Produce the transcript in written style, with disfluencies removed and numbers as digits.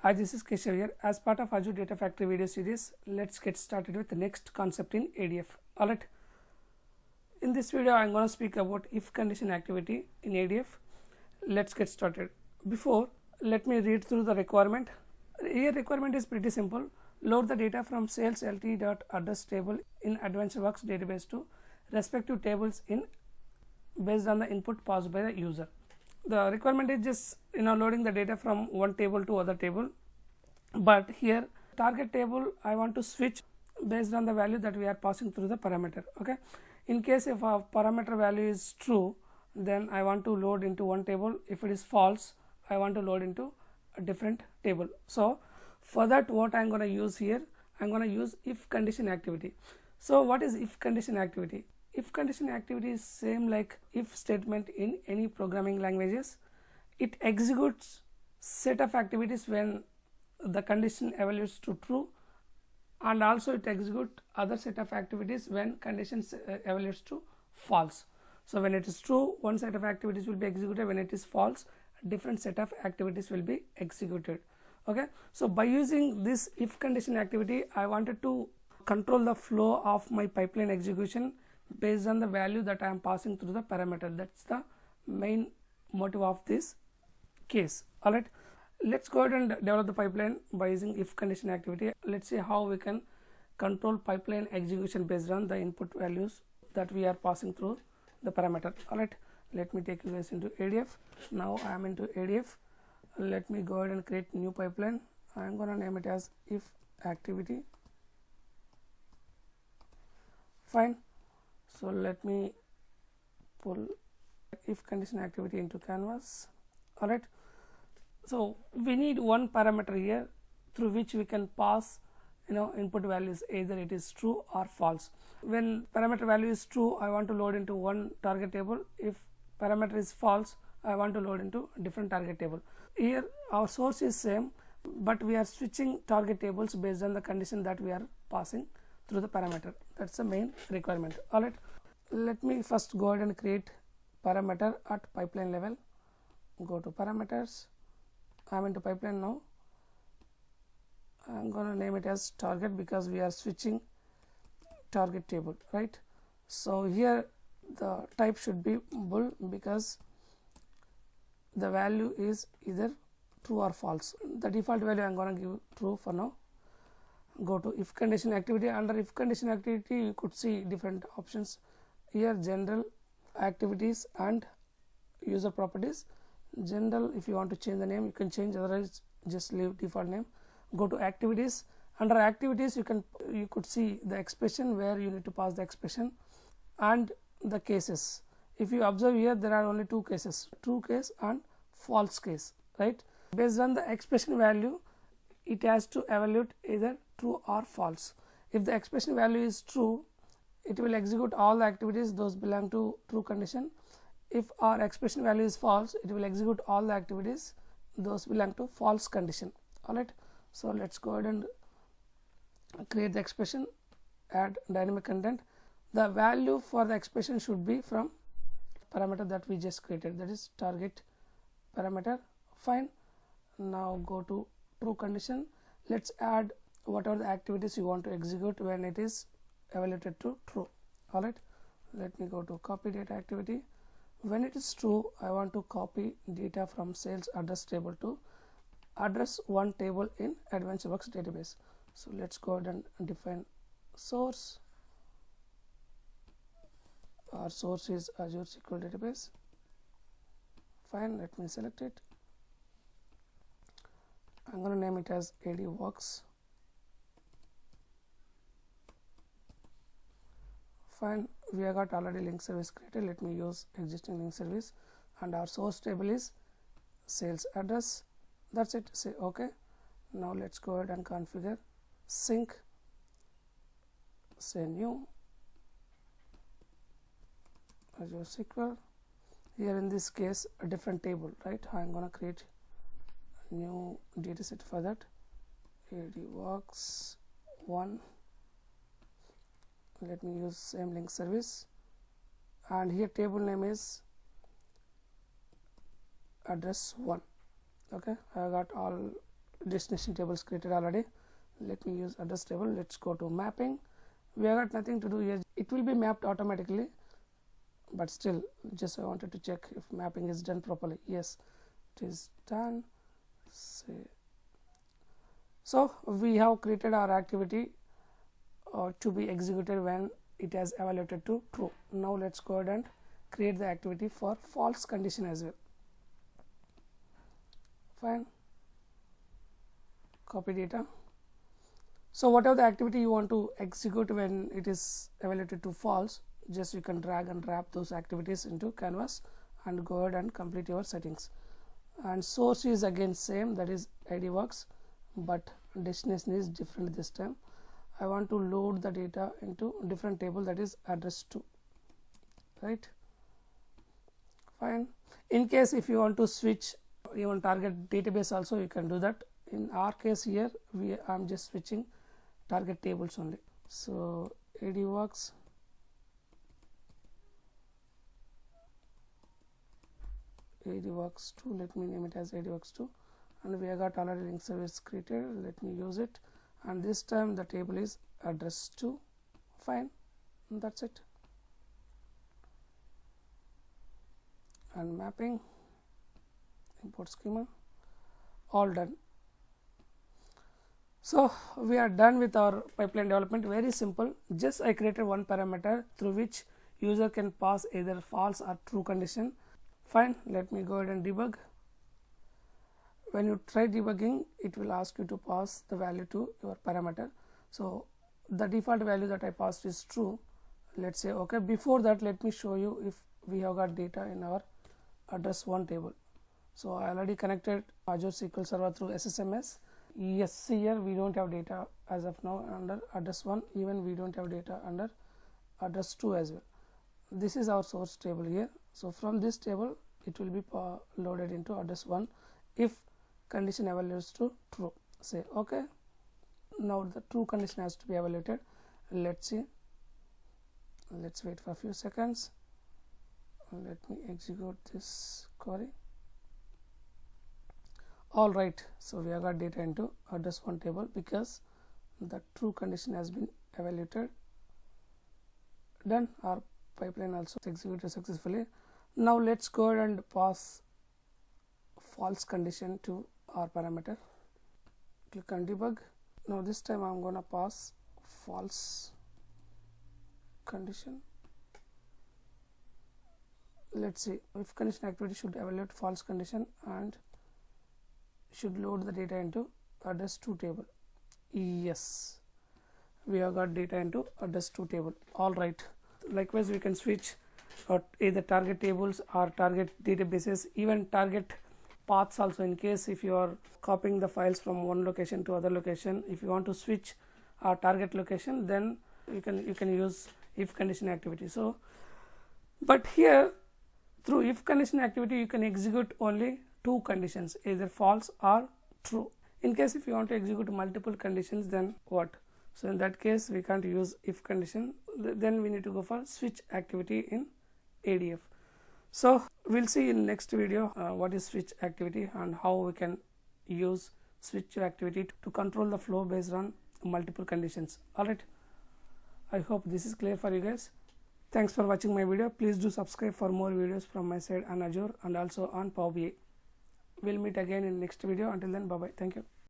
Hi, this is Keshav here. As part of Azure Data Factory video series, let's get started with the next concept in ADF. Alright, in this video I'm going to speak about if condition activity in ADF. Let's get started. Before, let me read through the requirement. Here requirement is pretty simple. Load the data from sales lt.address table in AdventureWorks database to respective tables in based on the input passed by the user. The requirement is just loading the data from one table to other table, but here target table I want to switch based on the value that we are passing through the parameter. Okay, in case if our parameter value is true, then I want to load into one table. If it is false, I want to load into a different table. So for that, what I'm going to use here, I'm going to use if condition activity. So what is if condition activity? If condition activity is same like if statement in any programming languages. It executes set of activities when the condition evaluates to true, and also it executes other set of activities when conditions evaluates to false. So when it is true, one set of activities will be executed. When it is false, a different set of activities will be executed. Okay, so by using this if condition activity, I wanted to control the flow of my pipeline execution based on the value that I am passing through the parameter. That's the main motive of this case. Alright, let's go ahead and develop the pipeline by using if condition activity. Let's see how we can control pipeline execution based on the input values that we are passing through the parameter. Alright, let me take you guys into ADF. Now I am into ADF. Let me go ahead and create new pipeline. I am gonna name it as if activity. Fine. So let me pull if condition activity into canvas. Alright, so we need one parameter here through which we can pass input values, either it is true or false. When parameter value is true, I want to load into one target table. If parameter is false, I want to load into a different target table. Here our source is same, but we are switching target tables based on the condition that we are passing through the parameter. That's the main requirement. Alright, let me first go ahead and create parameter at pipeline level. Go to parameters. I'm into pipeline now. I'm gonna name it as target because we are switching target table, right? So here the type should be bool because the value is either true or false. The default value I'm gonna give true for now. Go to if condition activity. Under if condition activity, you could see different options here: general, activities, and user properties. General, if you want to change the name, you can change, otherwise just leave default name. Go to activities. Under activities, you could see the expression where you need to pass the expression and the cases. If you observe here, there are only two cases: true case and false case, right? Based on the expression value, it has to evaluate either true or false. If the expression value is true, it will execute all the activities those belong to true condition. If our expression value is false, it will execute all the activities those belong to false condition. Alright, so let's go ahead and create the expression, add dynamic content. The value for the expression should be from parameter that we just created, that is target parameter. Fine. Now go to true condition. Let's add whatever the activities you want to execute when it is evaluated to true. Alright, let me go to copy data activity. When it is true, I want to copy data from sales address table to address one table in AdventureWorks database. So let's go ahead and define source. Our source is Azure SQL database. Fine, let me select it. I'm going to name it as ADWorks. Fine, we have got already link service created. Let me use existing link service, and our source table is sales address. That's it. Say OK. Now let's go ahead and configure sync. Say new Azure SQL. Here in this case, a different table, right? I'm going to create a new dataset for that. ADWorks 1. Let me use same link service, and here table name is address 1. Okay, I got all destination tables created already. Let me use address table. Let's go to mapping. We have got nothing to do here. It will be mapped automatically, but still just I wanted to check if mapping is done properly. Yes, it is done. So we have created our activity to be executed when it has evaluated to true. Now let's go ahead and create the activity for false condition as well. Fine, copy data. So whatever the activity you want to execute when it is evaluated to false, just you can drag and wrap those activities into canvas and go ahead and complete your settings. And source is again same, that is ID works, but destination is different this time. I want to load the data into different table, that is address 2, right? Fine. In case if you want to switch even target database also, you can do that. In our case here I'm just switching target tables only. So AD works, AD works 2, let me name it as AD works 2, and we have got already link service created. Let me use it, and this time the table is address 2. Fine, and that's it. And mapping, import schema, all done. So we are done with our pipeline development. Very simple. Just I created one parameter through which user can pass either false or true condition. Fine, let me go ahead and debug. When you try debugging, it will ask you to pass the value to your parameter. So the default value that I passed is true. Let's say okay. Before that, let me show you if we have got data in our address 1 table. So I already connected Azure SQL Server through SSMS. Yes, see here we don't have data as of now under address 1. Even we don't have data under address 2 as well. This is our source table here. So from this table it will be loaded into address 1 if condition evaluates to true. Say okay. Now the true condition has to be evaluated. Let's see. Let's wait for a few seconds. Let me execute this query. Alright, so we have got data into address 1 table because the true condition has been evaluated. Done. Our pipeline also executed successfully. Now let's go ahead and pass false condition to our parameter. Click on debug. Now this time I'm gonna pass false condition. Let's see, if condition activity should evaluate false condition and should load the data into address 2 table. Yes, we have got data into address 2 table. All right. Likewise, we can switch either target tables or target databases, even target paths also. In case if you are copying the files from one location to other location, if you want to switch our target location, then you can use if condition activity. So, but here through if condition activity you can execute only 2 conditions, either false or true. In case if you want to execute multiple conditions, then what? So in that case we can't use if condition, then we need to go for switch activity in ADF. So we'll see in next video what is switch activity and how we can use switch activity to control the flow based on multiple conditions. Alright, I hope this is clear for you guys. Thanks for watching my video. Please do subscribe for more videos from my side on Azure and also on Power BI. We'll meet again in next video. Until then, bye bye. Thank you.